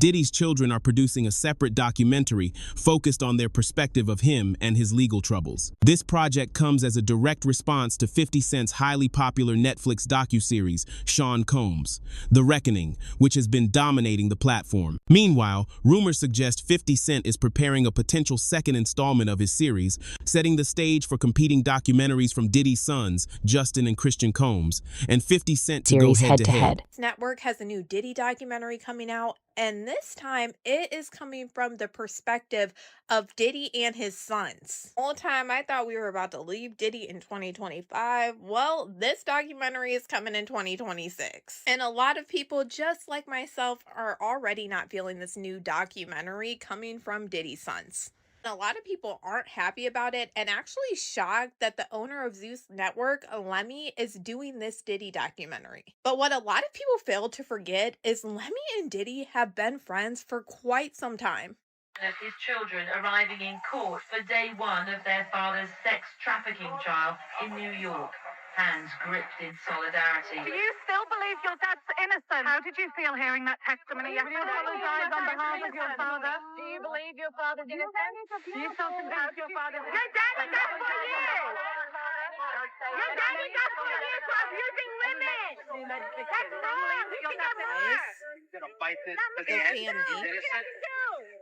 Diddy's children are producing a separate documentary focused on their perspective of him and his legal troubles. This project comes as a direct response to 50 Cent's highly popular Netflix docuseries, Sean Combs, The Reckoning, which has been dominating the platform. Meanwhile, rumors suggest 50 Cent is preparing a potential second installment of his series, setting the stage for competing documentaries from Diddy's sons, Justin and Christian Combs, and 50 Cent to go head-to-head. Zeus Network has a new Diddy documentary coming out, and this time it is coming from the perspective of Diddy and his sons. All the time I thought we were about to leave Diddy in 2025. Well, this documentary is coming in 2026. And a lot of people, just like myself, are already not feeling this new documentary coming from Diddy's sons. A lot of people aren't happy about it and actually shocked that the owner of Zeus Network, Lemmy, is doing this Diddy documentary. But what a lot of people fail to forget is Lemmy and Diddy have been friends for quite some time. Of his children arriving in court for day one of their father's sex trafficking trial in New York. Hands gripped in solidarity. Do you still believe your dad's innocent? How did you feel hearing that testimony yesterday? Do you apologize on behalf of your father? Do you believe your father's innocent? Do you still support your father's innocent? Your dad was up for years! Your dad was up for years for abusing women! That's wrong! You can never work!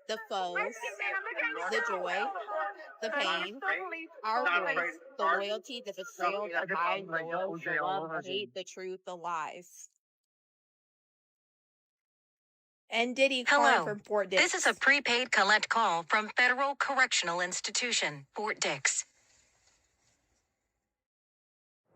The foes, the joy, the pain, our voice, the loyalty, the betrayal, the lie, the love, the hate, the truth, the lies. And Diddy calling from Fort Dix. This is a prepaid collect call from Federal Correctional Institution, Fort Dix.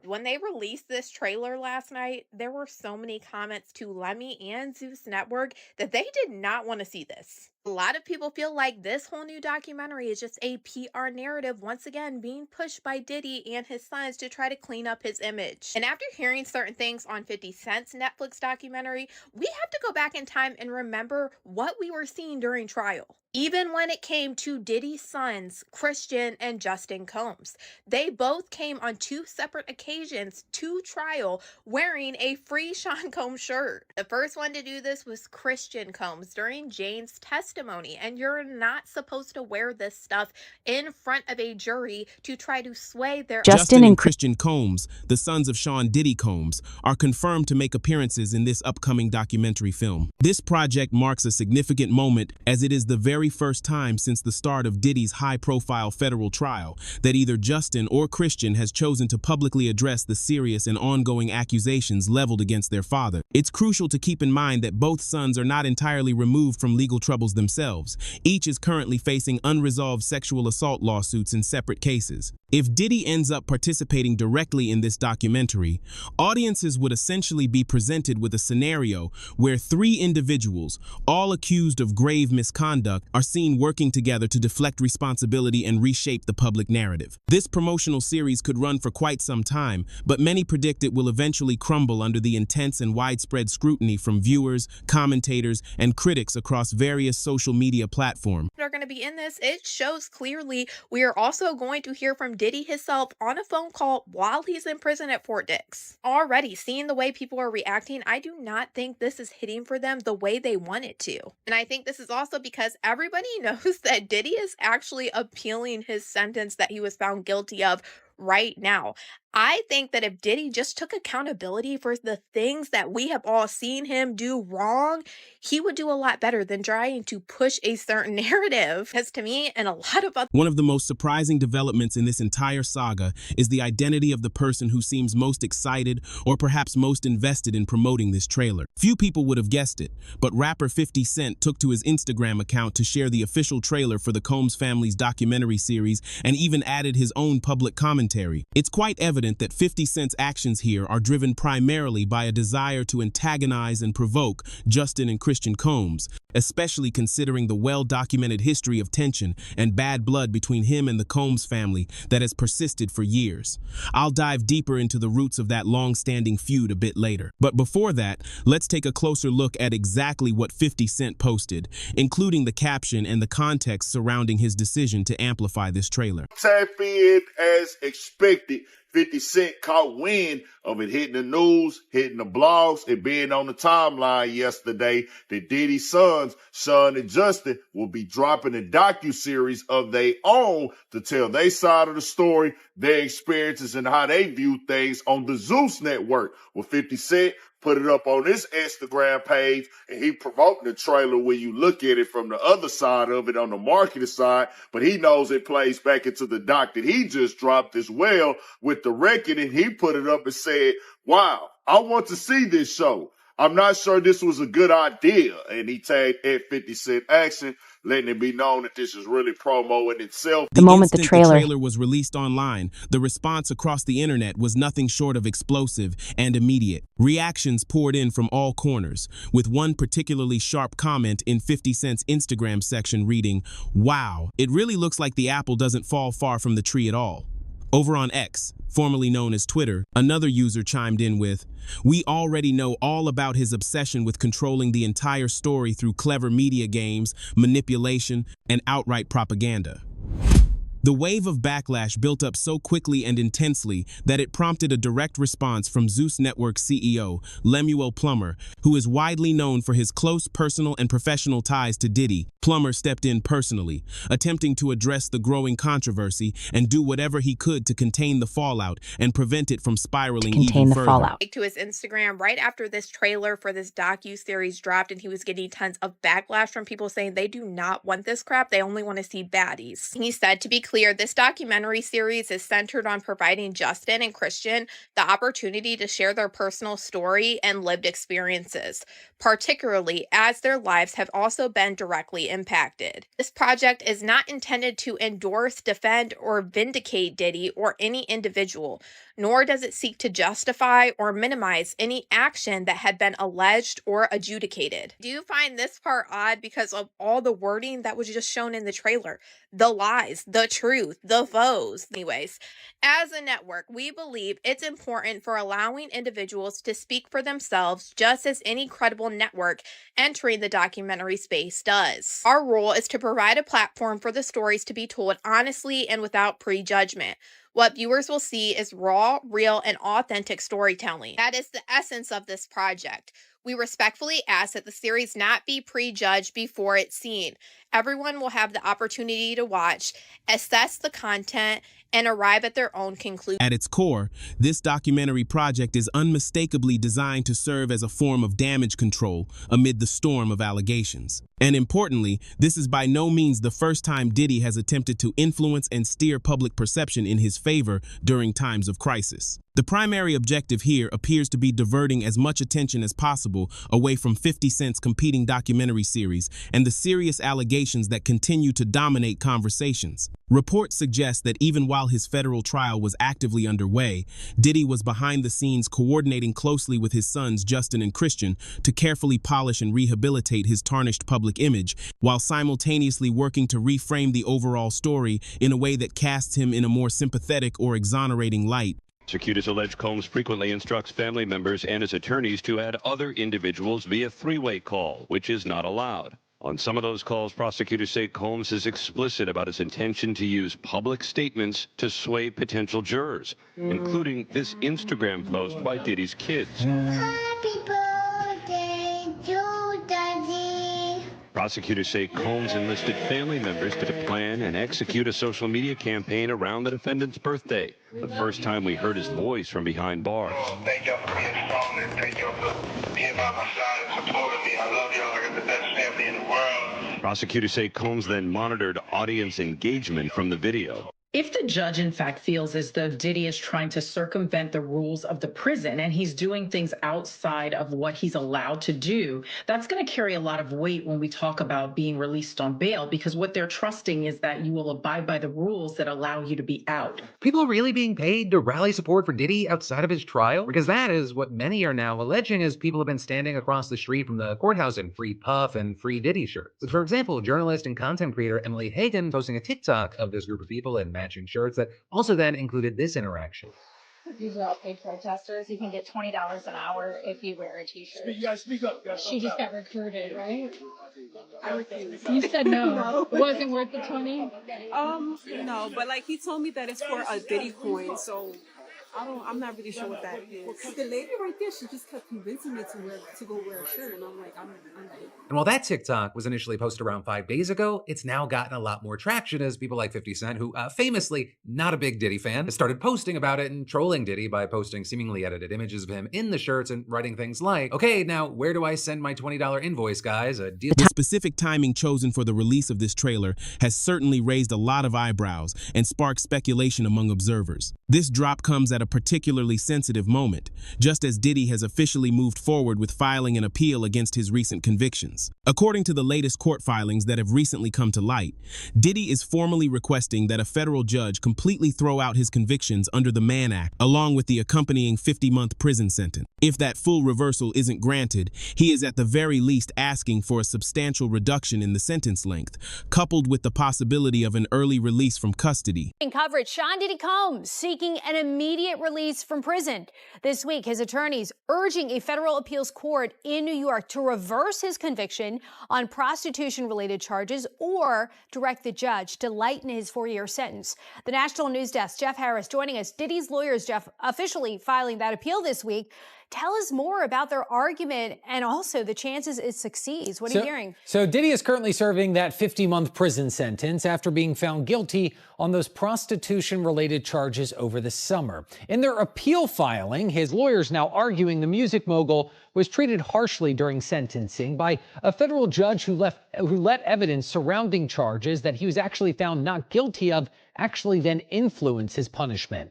When they released this trailer last night, there were so many comments to Lemmy and Zeus Network that they did not want to see this. A lot of people feel like this whole new documentary is just a PR narrative once again being pushed by Diddy and his sons to try to clean up his image. And after hearing certain things on 50 Cent's Netflix documentary, we have to go back in time and remember what we were seeing during trial. Even when it came to Diddy's sons, Christian and Justin Combs, they both came on two separate occasions to trial wearing a free Sean Combs shirt. The first one to do this was Christian Combs during Jane's testimony, and you're not supposed to wear this stuff in front of a jury to try to sway their... Justin and Christian Combs, the sons of Sean Diddy Combs, are confirmed to make appearances in this upcoming documentary film. This project marks a significant moment as it is the very first time since the start of Diddy's high-profile federal trial that either Justin or Christian has chosen to publicly address the serious and ongoing accusations leveled against their father. It's crucial to keep in mind that both sons are not entirely removed from legal troubles themselves. Each is currently facing unresolved sexual assault lawsuits in separate cases. If Diddy ends up participating directly in this documentary, audiences would essentially be presented with a scenario where three individuals, all accused of grave misconduct, are seen working together to deflect responsibility and reshape the public narrative. This promotional series could run for quite some time, but many predict it will eventually crumble under the intense and widespread scrutiny from viewers, commentators, and critics across various social media platforms. They're going to be in this. It shows clearly. We are also going to hear from Diddy himself on a phone call while he's in prison at Fort Dix. Already seeing the way people are reacting, I do not think this is hitting for them the way they want it to. And I think this is also because everybody knows that Diddy is actually appealing his sentence that he was found guilty of right now. I think that if Diddy just took accountability for the things that we have all seen him do wrong, he would do a lot better than trying to push a certain narrative. Because to me, and a lot of other... One of the most surprising developments in this entire saga is the identity of the person who seems most excited or perhaps most invested in promoting this trailer. Few people would have guessed it, but rapper 50 Cent took to his Instagram account to share the official trailer for the Combs family's documentary series and even added his own public commentary. It's quite evident that 50 Cent's actions here are driven primarily by a desire to antagonize and provoke Justin and Christian Combs, especially considering the well-documented history of tension and bad blood between him and the Combs family that has persisted for years. I'll dive deeper into the roots of that long-standing feud a bit later. But before that, let's take a closer look at exactly what 50 Cent posted, including the caption and the context surrounding his decision to amplify this trailer. Tap in as expected. 50 Cent caught wind of it hitting the news, hitting the blogs, and being on the timeline yesterday that Diddy's sons, Sean and Justin, will be dropping a docuseries of their own to tell their side of the story, their experiences, and how they view things on the Zeus Network. With 50 Cent put it up on his Instagram page, and he promoting the trailer when you look at it from the other side of it on the marketing side, but he knows it plays back into the doc that he just dropped as well with the record, and he put it up and said, wow, I want to see this show. I'm not sure this was a good idea. And he tagged at 50 Cent Action, letting it be known that this is really promo in itself. The moment the trailer was released online, the response across the internet was nothing short of explosive and immediate. Reactions poured in from all corners, with one particularly sharp comment in 50 Cent's Instagram section reading, "Wow, it really looks like the apple doesn't fall far from the tree at all." Over on X, formerly known as Twitter, another user chimed in with, "We already know all about his obsession with controlling the entire story through clever media games, manipulation, and outright propaganda." The wave of backlash built up so quickly and intensely that it prompted a direct response from Zeus Network CEO, Lemuel Plummer, who is widely known for his close personal and professional ties to Diddy. Plummer stepped in personally, attempting to address the growing controversy and do whatever he could to contain the fallout and prevent it from spiraling even further. To his Instagram right after this trailer for this docu-series dropped, and he was getting tons of backlash from people saying they do not want this crap, they only want to see baddies. He said, to be clear, this documentary series is centered on providing Justin and Christian the opportunity to share their personal story and lived experiences, particularly as their lives have also been directly impacted. This project is not intended to endorse, defend, or vindicate Diddy or any individual, nor does it seek to justify or minimize any action that had been alleged or adjudicated. Do you find this part odd because of all the wording that was just shown in the trailer? The lies, the truth, the foes. Anyways, as a network, we believe it's important for allowing individuals to speak for themselves just as any credible network entering the documentary space does. Our role is to provide a platform for the stories to be told honestly and without prejudgment. What viewers will see is raw, real, and authentic storytelling. That is the essence of this project. We respectfully ask that the series not be prejudged before it's seen. Everyone will have the opportunity to watch, assess the content, and arrive at their own conclusion. At its core, this documentary project is unmistakably designed to serve as a form of damage control amid the storm of allegations. And importantly, this is by no means the first time Diddy has attempted to influence and steer public perception in his favor during times of crisis. The primary objective here appears to be diverting as much attention as possible away from 50 Cent's competing documentary series and the serious allegations that continue to dominate conversations. Reports suggest that even while his federal trial was actively underway, Diddy was behind the scenes coordinating closely with his sons Justin and Christian to carefully polish and rehabilitate his tarnished public image, while simultaneously working to reframe the overall story in a way that casts him in a more sympathetic or exonerating light. Prosecutors allege Combs frequently instructs family members and his attorneys to add other individuals via three-way call, which is not allowed. On some of those calls, prosecutors say Combs is explicit about his intention to use public statements to sway potential jurors, including this Instagram post by Diddy's kids. Happy birthday to Daddy. Prosecutors say Combs enlisted family members to plan and execute a social media campaign around the defendant's birthday, the first time we heard his voice from behind bars. Thank y'all for being strong and thank y'all for being by my side and supporting me. I love y'all. I got the best family in the world. Prosecutors say Combs then monitored audience engagement from the video. If the judge, in fact, feels as though Diddy is trying to circumvent the rules of the prison and he's doing things outside of what he's allowed to do, that's going to carry a lot of weight when we talk about being released on bail, because what they're trusting is that you will abide by the rules that allow you to be out. People really being paid to rally support for Diddy outside of his trial? Because that is what many are now alleging, as people have been standing across the street from the courthouse in free Puff and free Diddy shirts. For example, journalist and content creator Emily Hagan posting a TikTok of this group of people in matching shirts that also then included this interaction. These are all paid protesters. You can get $20 an hour if you wear a t-shirt. Speak up. She just got recruited, right? You said no. It wasn't worth the 20? No, but like he told me that it's for a Diddy coin, so I'm not really sure what that is. Well, the lady right there, she just kept convincing me to go wear a shirt, and I'm like, I'm good. And while that TikTok was initially posted around 5 days ago, it's now gotten a lot more traction as people like 50 Cent, who famously not a big Diddy fan, has started posting about it and trolling Diddy by posting seemingly edited images of him in the shirts and writing things like, okay, now where do I send my $20 invoice, guys? The specific timing chosen for the release of this trailer has certainly raised a lot of eyebrows and sparked speculation among observers. This drop comes at a particularly sensitive moment, just as Diddy has officially moved forward with filing an appeal against his recent convictions. According to the latest court filings that have recently come to light, Diddy is formally requesting that a federal judge completely throw out his convictions under the Mann Act, along with the accompanying 50-month prison sentence. If that full reversal isn't granted, he is at the very least asking for a substantial reduction in the sentence length, coupled with the possibility of an early release from custody. In coverage, Sean Diddy Combs seeking an immediate release from prison. This week, his attorneys urging a federal appeals court in New York to reverse his conviction on prostitution-related charges or direct the judge to lighten his 4-year sentence. The National News Desk, Jeff Harris, joining us. Diddy's lawyers, Jeff, officially filing that appeal this week. Tell us more about their argument and also the chances it succeeds. What are you hearing? So Diddy is currently serving that 50-month prison sentence after being found guilty on those prostitution-related charges over the summer. In their appeal filing, his lawyers now arguing the music mogul was treated harshly during sentencing by a federal judge who let evidence surrounding charges that he was actually found not guilty of actually then influence his punishment.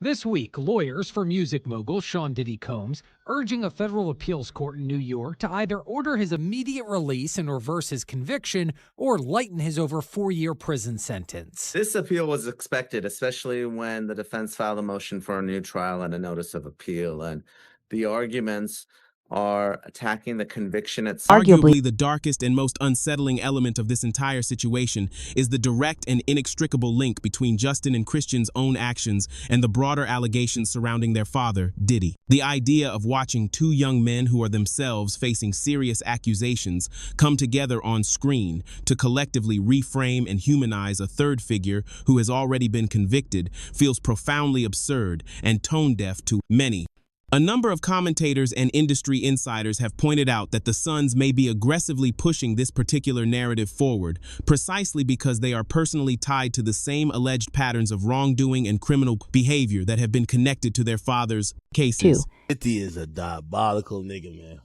This week, lawyers for music mogul Sean Diddy Combs urging a federal appeals court in New York to either order his immediate release and reverse his conviction or lighten his over 4-year prison sentence. This appeal was expected, especially when the defense filed a motion for a new trial and a notice of appeal. And the arguments are attacking the conviction itself. Arguably, the darkest and most unsettling element of this entire situation is the direct and inextricable link between Justin and Christian's own actions and the broader allegations surrounding their father, Diddy. The idea of watching two young men who are themselves facing serious accusations come together on screen to collectively reframe and humanize a third figure who has already been convicted feels profoundly absurd and tone-deaf to many. A number of commentators and industry insiders have pointed out that the Suns may be aggressively pushing this particular narrative forward, precisely because they are personally tied to the same alleged patterns of wrongdoing and criminal behavior that have been connected to their father's cases. 50 is a diabolical nigga, man.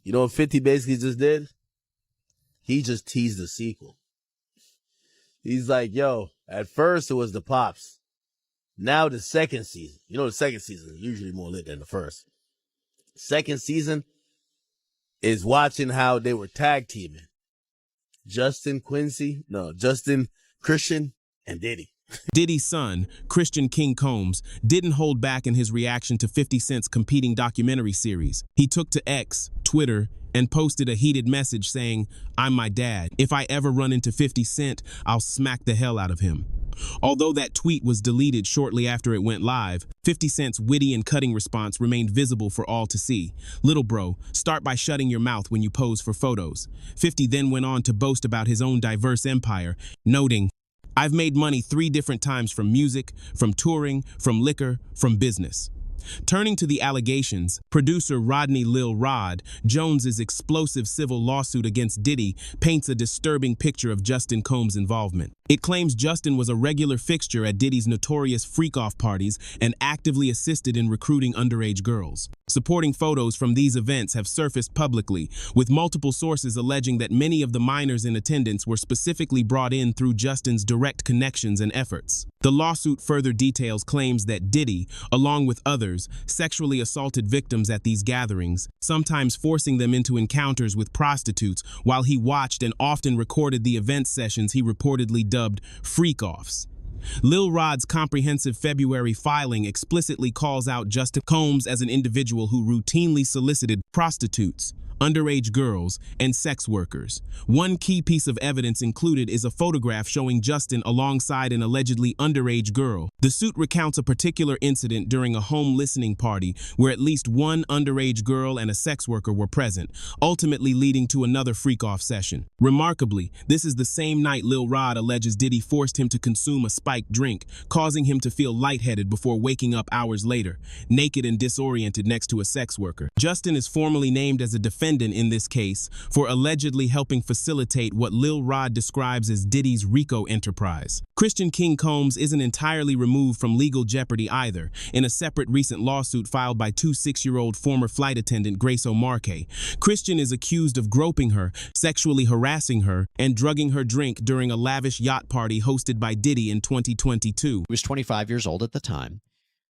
You know what 50 basically just did? He just teased the sequel. He's like, yo, at first it was the Pops. Now the second season, you know the second season is usually more lit than the first. Second season is watching how they were tag teaming. Justin, Christian, and Diddy. Diddy's son, Christian King Combs, didn't hold back in his reaction to 50 Cent's competing documentary series. He took to X, Twitter, and posted a heated message saying, "I'm my dad. If I ever run into 50 Cent, I'll smack the hell out of him." Although that tweet was deleted shortly after it went live, 50 Cent's witty and cutting response remained visible for all to see. "Little bro, start by shutting your mouth when you pose for photos." 50 then went on to boast about his own diverse empire, noting, "I've made money 3 different times from music, from touring, from liquor, from business." Turning to the allegations, producer Rodney Lil Rod Jones's explosive civil lawsuit against Diddy paints a disturbing picture of Justin Combs' involvement. It claims Justin was a regular fixture at Diddy's notorious freak-off parties and actively assisted in recruiting underage girls. Supporting photos from these events have surfaced publicly, with multiple sources alleging that many of the minors in attendance were specifically brought in through Justin's direct connections and efforts. The lawsuit further details claims that Diddy, along with others, sexually assaulted victims at these gatherings, sometimes forcing them into encounters with prostitutes while he watched and often recorded the event sessions he reportedly dubbed freak-offs. Lil Rod's comprehensive February filing explicitly calls out Justin Combs as an individual who routinely solicited prostitutes, underage girls, and sex workers. One key piece of evidence included is a photograph showing Justin alongside an allegedly underage girl. The suit recounts a particular incident during a home listening party where at least one underage girl and a sex worker were present, ultimately leading to another freak-off session. Remarkably, this is the same night Lil Rod alleges Diddy forced him to consume a spiked drink, causing him to feel lightheaded before waking up hours later, naked and disoriented next to a sex worker. Justin is formally named as a defendant in this case for allegedly helping facilitate what Lil Rod describes as Diddy's RICO enterprise. Christian King Combs isn't entirely removed from legal jeopardy either. In a separate recent lawsuit filed by 26-year-old former flight attendant Grace O'Marcaigh, Christian is accused of groping her, sexually harassing her, and drugging her drink during a lavish yacht party hosted by Diddy in 2022. He was 25 years old at the time.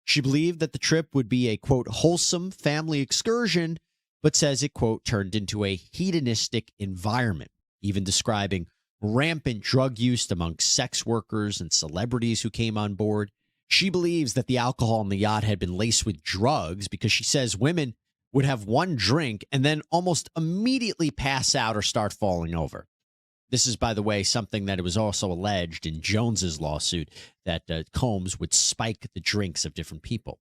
She believed that the trip would be a, quote, wholesome family excursion, but says it, quote, turned into a hedonistic environment, even describing rampant drug use among sex workers and celebrities who came on board. She believes that the alcohol on the yacht had been laced with drugs because she says women would have one drink and then almost immediately pass out or start falling over. This is, by the way, something that it was also alleged in Jones's lawsuit, that Combs would spike the drinks of different people.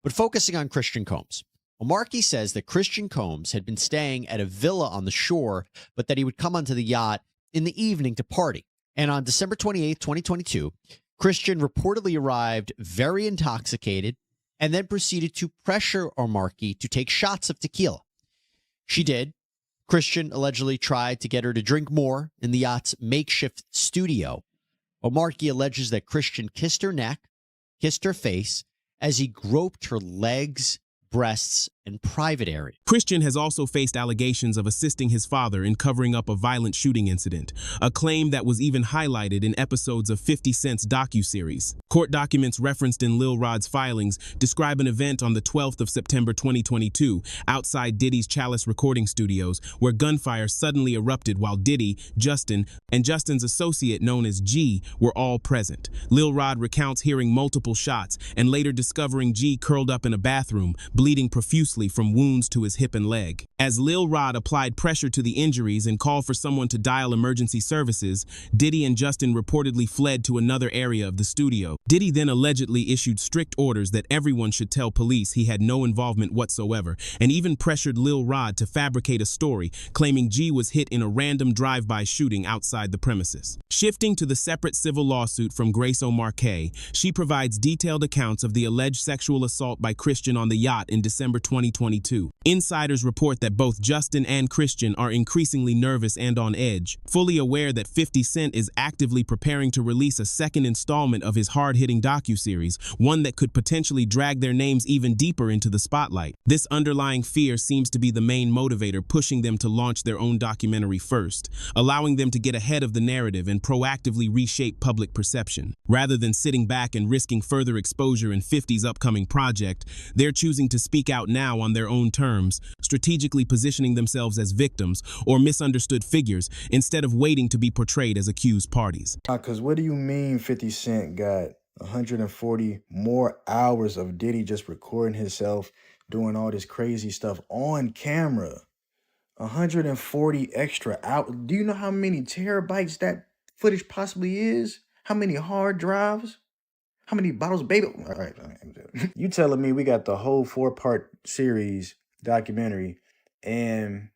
But focusing on Christian Combs, O'Marcaigh says that Christian Combs had been staying at a villa on the shore, but that he would come onto the yacht in the evening to party. And on December 28, 2022, Christian reportedly arrived very intoxicated and then proceeded to pressure O'Marcaigh to take shots of tequila. She did. Christian allegedly tried to get her to drink more in the yacht's makeshift studio. O'Marcaigh alleges that Christian kissed her neck, kissed her face, as he groped her legs, breasts, and private area. Christian has also faced allegations of assisting his father in covering up a violent shooting incident, a claim that was even highlighted in episodes of 50 Cent's docuseries. Court documents referenced in Lil Rod's filings describe an event on the 12th of September 2022 outside Diddy's Chalice recording studios where gunfire suddenly erupted while Diddy, Justin, and Justin's associate known as G were all present. Lil Rod recounts hearing multiple shots and later discovering G curled up in a bathroom, bleeding profusely from wounds to his hip and leg. As Lil Rod applied pressure to the injuries and called for someone to dial emergency services, Diddy and Justin reportedly fled to another area of the studio. Diddy then allegedly issued strict orders that everyone should tell police he had no involvement whatsoever, and even pressured Lil Rod to fabricate a story, claiming G was hit in a random drive-by shooting outside the premises. Shifting to the separate civil lawsuit from Grace O'Marcaigh, she provides detailed accounts of the alleged sexual assault by Christian on the yacht in December 2022. Insiders report that both Justin and Christian are increasingly nervous and on edge, fully aware that 50 Cent is actively preparing to release a second installment of his hard-hitting docuseries, one that could potentially drag their names even deeper into the spotlight. This underlying fear seems to be the main motivator pushing them to launch their own documentary first, allowing them to get ahead of the narrative and proactively reshape public perception. Rather than sitting back and risking further exposure in 50's upcoming project, they're choosing to speak out now on their own terms, strategically positioning themselves as victims or misunderstood figures instead of waiting to be portrayed as accused parties. Because what do you mean 50 Cent got 140 more hours of Diddy just recording himself doing all this crazy stuff on camera? 140 extra hours. Do you know how many terabytes that footage possibly is? How many hard drives? How many bottles of baby? All right. You telling me we got the whole 4-part series documentary and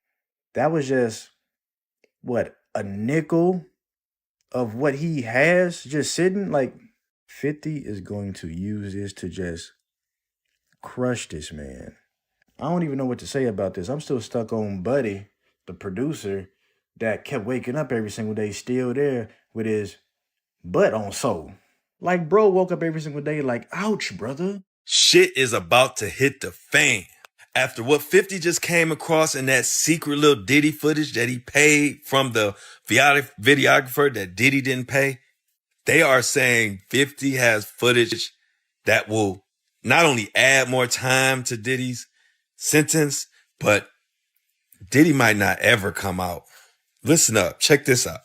that was just, what, a nickel of what he has just sitting? Like, 50 is going to use this to just crush this man. I don't even know what to say about this. I'm still stuck on Buddy, the producer, that kept waking up every single day, still there with his butt on soul. Like, bro woke up every single day like, ouch, brother. Shit is about to hit the fan. After what 50 just came across in that secret little Diddy footage that he paid from the videographer that Diddy didn't pay, they are saying 50 has footage that will not only add more time to Diddy's sentence, but Diddy might not ever come out. Listen up. Check this out.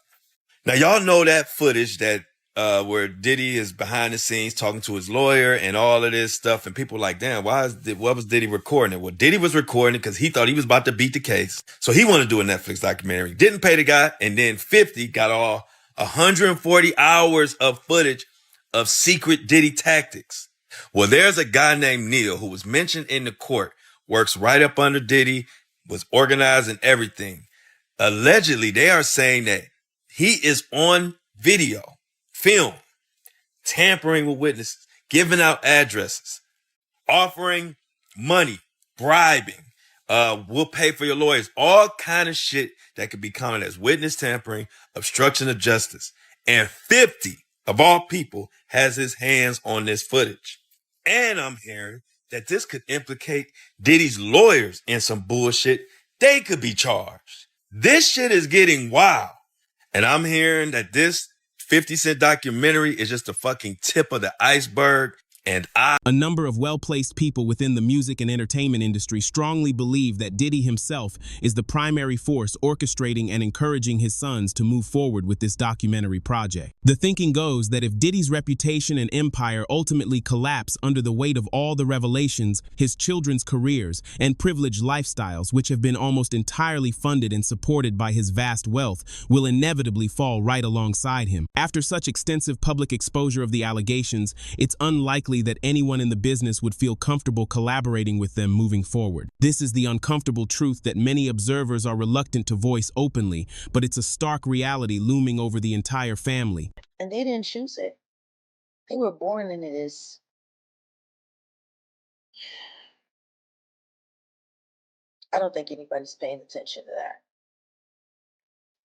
Now, y'all know that footage that where Diddy is behind the scenes talking to his lawyer and all of this stuff, and people are like, damn, what was Diddy recording it? Well, Diddy was recording it because he thought he was about to beat the case, so he wanted to do a Netflix documentary. Didn't pay the guy, and then 50 got all 140 hours of footage of secret Diddy tactics. Well, there's a guy named Neil who was mentioned in the court, works right up under Diddy, was organizing everything. Allegedly, they are saying that he is on video, film, tampering with witnesses, giving out addresses, offering money, bribing, we'll pay for your lawyers, all kind of shit that could be counted as witness tampering, obstruction of justice. And 50, of all people, has his hands on this footage. And I'm hearing that this could implicate Diddy's lawyers in some bullshit. They could be charged. This shit is getting wild. And I'm hearing that this 50 Cent documentary is just the fucking tip of the iceberg. And A number of well-placed people within the music and entertainment industry strongly believe that Diddy himself is the primary force orchestrating and encouraging his sons to move forward with this documentary project. The thinking goes that if Diddy's reputation and empire ultimately collapse under the weight of all the revelations, his children's careers, and privileged lifestyles, which have been almost entirely funded and supported by his vast wealth, will inevitably fall right alongside him. After such extensive public exposure of the allegations, it's unlikely that anyone in the business would feel comfortable collaborating with them moving forward. This is the uncomfortable truth that many observers are reluctant to voice openly, but it's a stark reality looming over the entire family. And they didn't choose it. They were born into this. I don't think anybody's paying attention to that.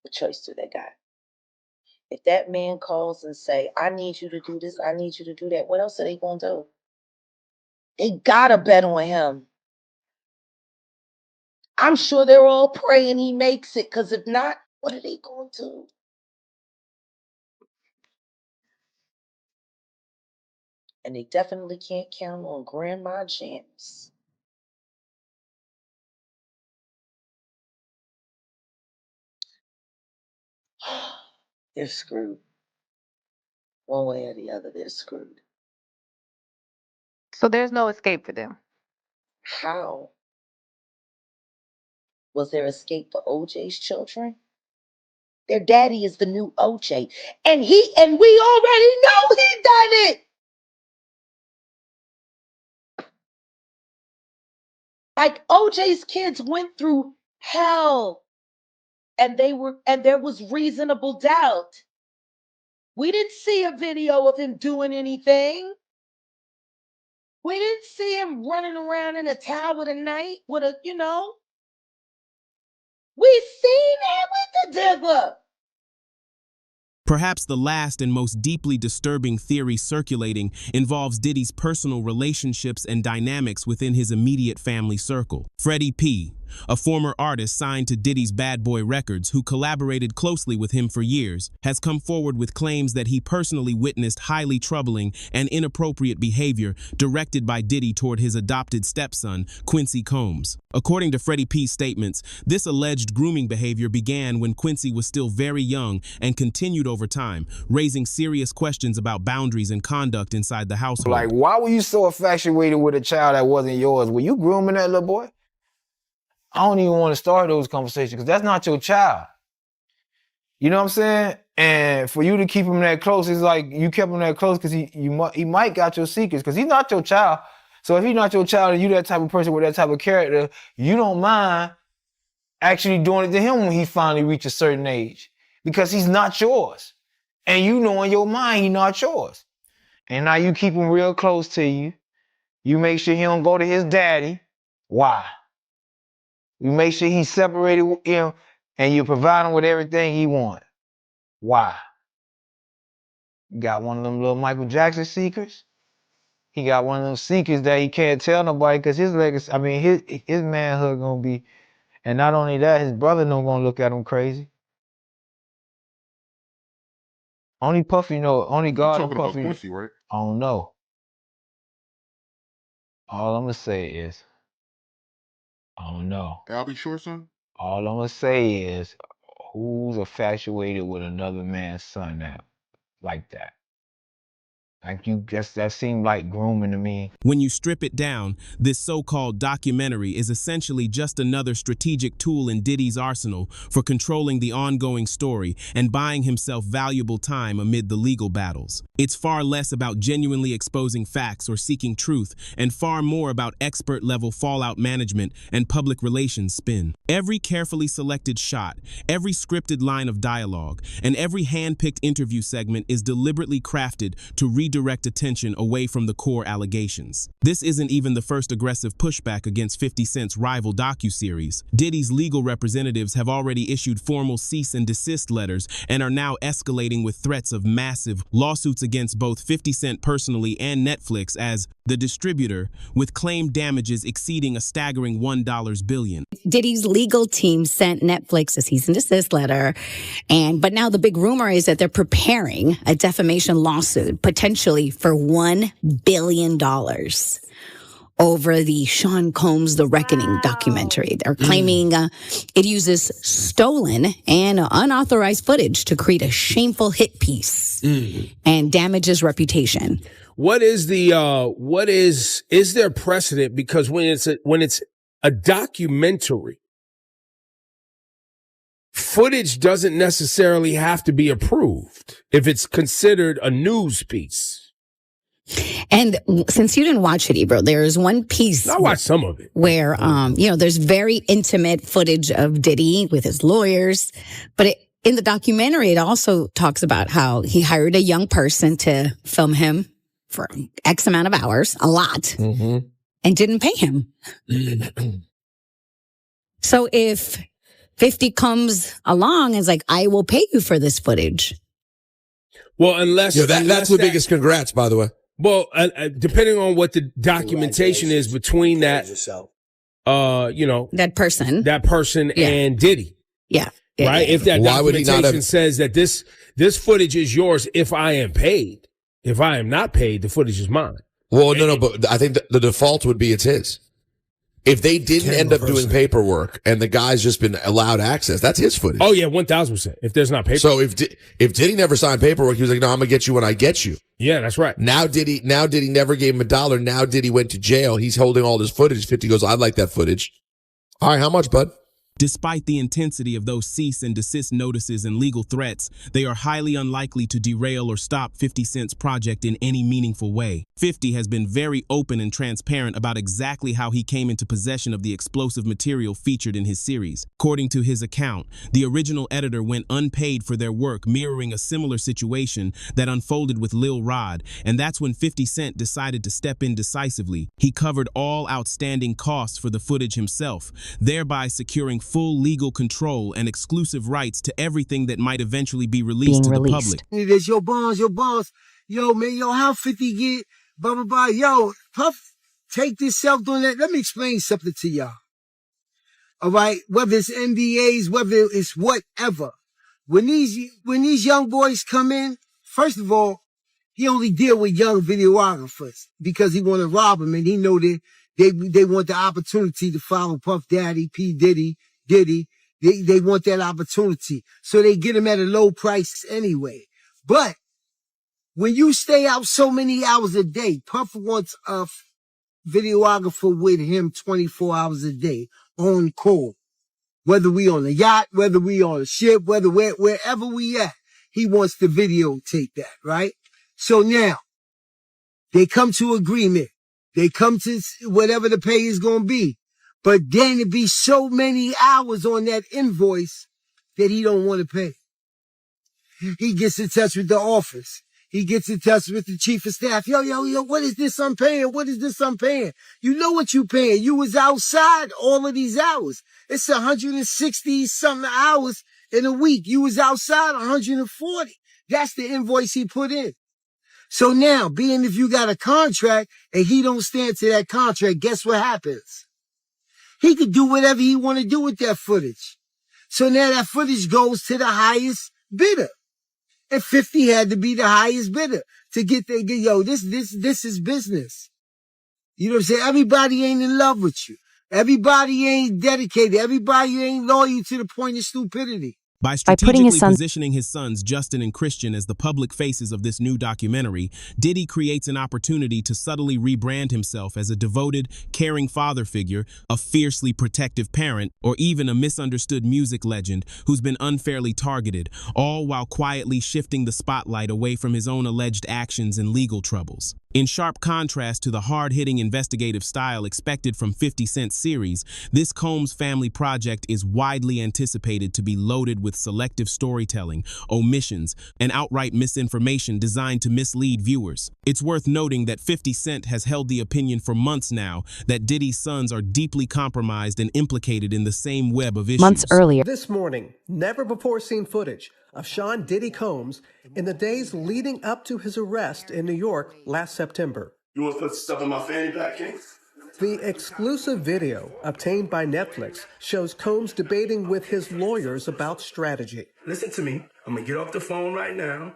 The choice that they got. If that man calls and say, I need you to do this, I need you to do that, what else are they going to do? They gotta bet on him. I'm sure they're all praying he makes it, because if not, what are they going to do? And they definitely can't count on Grandma Janice. They're screwed. One way or the other, they're screwed. So there's no escape for them. How? Was there escape for OJ's children? Their daddy is the new OJ. And we already know he done it. Like OJ's kids went through hell. And there was reasonable doubt. We didn't see a video of him doing anything. We didn't see him running around in a tower tonight with a, we seen him with the Dipper. Perhaps the last and most deeply disturbing theory circulating involves Diddy's personal relationships and dynamics within his immediate family circle. Freddie P., a former artist signed to Diddy's Bad Boy Records who collaborated closely with him for years, has come forward with claims that he personally witnessed highly troubling and inappropriate behavior directed by Diddy toward his adopted stepson, Quincy Combs. According to Freddie P.'s statements, this alleged grooming behavior began when Quincy was still very young and continued over time, raising serious questions about boundaries and conduct inside the household. Like, why were you so infatuated with a child that wasn't yours? Were you grooming that little boy? I don't even want to start those conversations because that's not your child. You know what I'm saying? And for you to keep him that close, it's like you kept him that close because he might got your secrets because he's not your child. So if he's not your child and you that type of person with that type of character, you don't mind actually doing it to him when he finally reaches a certain age because he's not yours. And you know in your mind he's not yours. And now you keep him real close to you. You make sure he don't go to his daddy. Why? You make sure he's separated with him and you provide him with everything he wants. Why? You got one of them little Michael Jackson secrets. He got one of them secrets that he can't tell nobody because his legacy, his manhood gonna be, and not only that, his brother no gonna look at him crazy. Only Puffy know, only God and talking about Puffy. Quincy, right? I don't know. All I'm gonna say is, I don't know. Albie Short son? All I'm gonna say is, who's infatuated with another man's son now, like that? Like that seemed like grooming to me. When you strip it down, this so-called documentary is essentially just another strategic tool in Diddy's arsenal for controlling the ongoing story and buying himself valuable time amid the legal battles. It's far less about genuinely exposing facts or seeking truth, and far more about expert-level fallout management and public relations spin. Every carefully selected shot, every scripted line of dialogue, and every hand-picked interview segment is deliberately crafted to redirect attention away from the core allegations. This isn't even the first aggressive pushback against 50 Cent's rival docuseries. Diddy's legal representatives have already issued formal cease and desist letters and are now escalating with threats of massive lawsuits against both 50 Cent personally and Netflix as the distributor, with claimed damages exceeding a staggering $1 billion. Diddy's legal team sent Netflix a cease and desist letter, but now the big rumor is that they're preparing a defamation lawsuit, potentially for $1 billion over the Sean Combs The Reckoning documentary. They're claiming it uses stolen and unauthorized footage to create a shameful hit piece and damages reputation. What is is there precedent? Because when it's a documentary, footage doesn't necessarily have to be approved if it's considered a news piece. And since you didn't watch it, Ebro, there's one piece. I watched some of it. Where, there's very intimate footage of Diddy with his lawyers. But in the documentary, it also talks about how he hired a young person to film him for X amount of hours, a lot, and didn't pay him. So if 50 comes along and is like, I will pay you for this footage. Well, unless that's the biggest congrats, by the way. Well, depending on what the documentation is between that, that person and Diddy. Yeah. Right. If that documentation says that this footage is yours, if I am paid. If I am not paid, the footage is mine. Well, no, but I think the default would be it's his. If they didn't end up doing paperwork and the guy's just been allowed access, that's his footage. Oh yeah, 1,000%. If there's not paperwork. So if Diddy never signed paperwork, he was like, no, I'm gonna get you when I get you. Yeah, that's right. Now Diddy never gave him $1. Now Diddy went to jail. He's holding all this footage. 50 goes, I'd like that footage. All right, how much, bud? Despite the intensity of those cease and desist notices and legal threats, they are highly unlikely to derail or stop 50 Cent's project in any meaningful way. 50 has been very open and transparent about exactly how he came into possession of the explosive material featured in his series. According to his account, the original editor went unpaid for their work, mirroring a similar situation that unfolded with Lil Rod, and that's when 50 Cent decided to step in decisively. He covered all outstanding costs for the footage himself, thereby securing full legal control and exclusive rights to everything that might eventually be released to the public. There's your boss. Yo, man, how 50 get, blah, blah, blah. Yo, Puff, take this self doing that. Let me explain something to y'all. All right? Whether it's NDAs, whether it's whatever. When these young boys come in, first of all, he only deal with young videographers because he want to rob them, and he know that they want the opportunity to follow Puff Daddy, P. Diddy. They want that opportunity. So they get him at a low price anyway. But when you stay out so many hours a day, Puff wants a videographer with him 24 hours a day on call. Whether we on a yacht, whether we on a ship, wherever we at, he wants to videotape that, right? So now they come to agreement. They come to whatever the pay is going to be. But then it be so many hours on that invoice that he don't want to pay. He gets in touch with the office. He gets in touch with the chief of staff. Yo, what is this I'm paying? What is this I'm paying? You know what you paying. You was outside all of these hours. It's 160 something hours in a week. You was outside 140. That's the invoice he put in. So now, being if you got a contract and he don't stand to that contract, guess what happens? He could do whatever he want to do with that footage. So now that footage goes to the highest bidder. And 50 had to be the highest bidder to get there. This is business. You know what I'm saying? Everybody ain't in love with you. Everybody ain't dedicated. Everybody ain't loyal to the point of stupidity. By putting his strategically sons positioning his sons Justin and Christian as the public faces of this new documentary, Diddy creates an opportunity to subtly rebrand himself as a devoted, caring father figure, a fiercely protective parent, or even a misunderstood music legend who's been unfairly targeted, all while quietly shifting the spotlight away from his own alleged actions and legal troubles. In sharp contrast to the hard-hitting investigative style expected from 50 Cent's series, this Combs family project is widely anticipated to be loaded with selective storytelling, omissions, and outright misinformation designed to mislead viewers. It's worth noting that 50 Cent has held the opinion for months now that Diddy's sons are deeply compromised and implicated in the same web of issues. months earlier. This morning, never-before-seen footage of Sean Diddy Combs in the days leading up to his arrest in New York last September. You want to put stuff in my fanny pack, King? The exclusive video obtained by Netflix shows Combs debating with his lawyers about strategy. Listen to me. I'm going to get off the phone right now,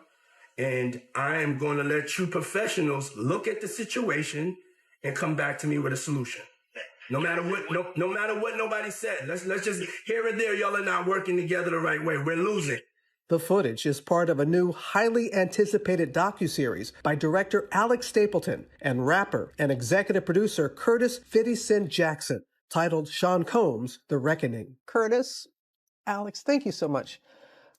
and I am going to let you professionals look at the situation and come back to me with a solution. No matter what, no matter what nobody said. Let's just here and there, y'all are not working together the right way. We're losing. The footage is part of a new, highly anticipated docuseries by director Alex Stapleton and rapper and executive producer Curtis 50 Cent Jackson, titled Sean Combs, The Reckoning. Curtis, Alex, thank you so much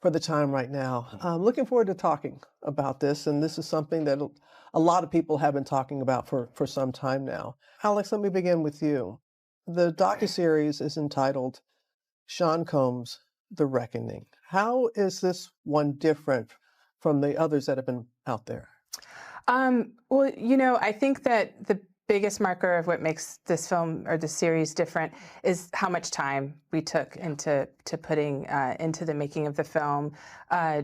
for the time right now. I'm looking forward to talking about this, and this is something that a lot of people have been talking about for some time now. Alex, let me begin with you. The docuseries is entitled Sean Combs, The Reckoning. How is this one different from the others that have been out there? Well, you know, I think that the biggest marker of what makes this film or this series different is how much time we took into putting into the making of the film,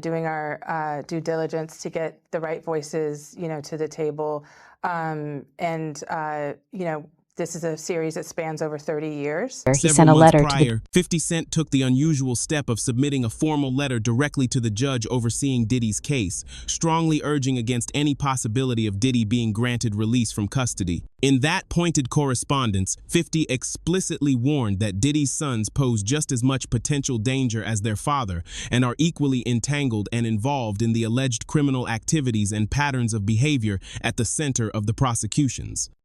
doing our due diligence to get the right voices, you know, to the table, and you know. This is a series that spans over 30 years. He sent a letter prior, 50 Cent took the unusual step of submitting a formal letter directly to the judge overseeing Diddy's case, strongly urging against any possibility of Diddy being granted release from custody. In that pointed correspondence, 50 explicitly warned that Diddy's sons pose just as much potential danger as their father and are equally entangled and involved in the alleged criminal activities and patterns of behavior at the center of the prosecutions.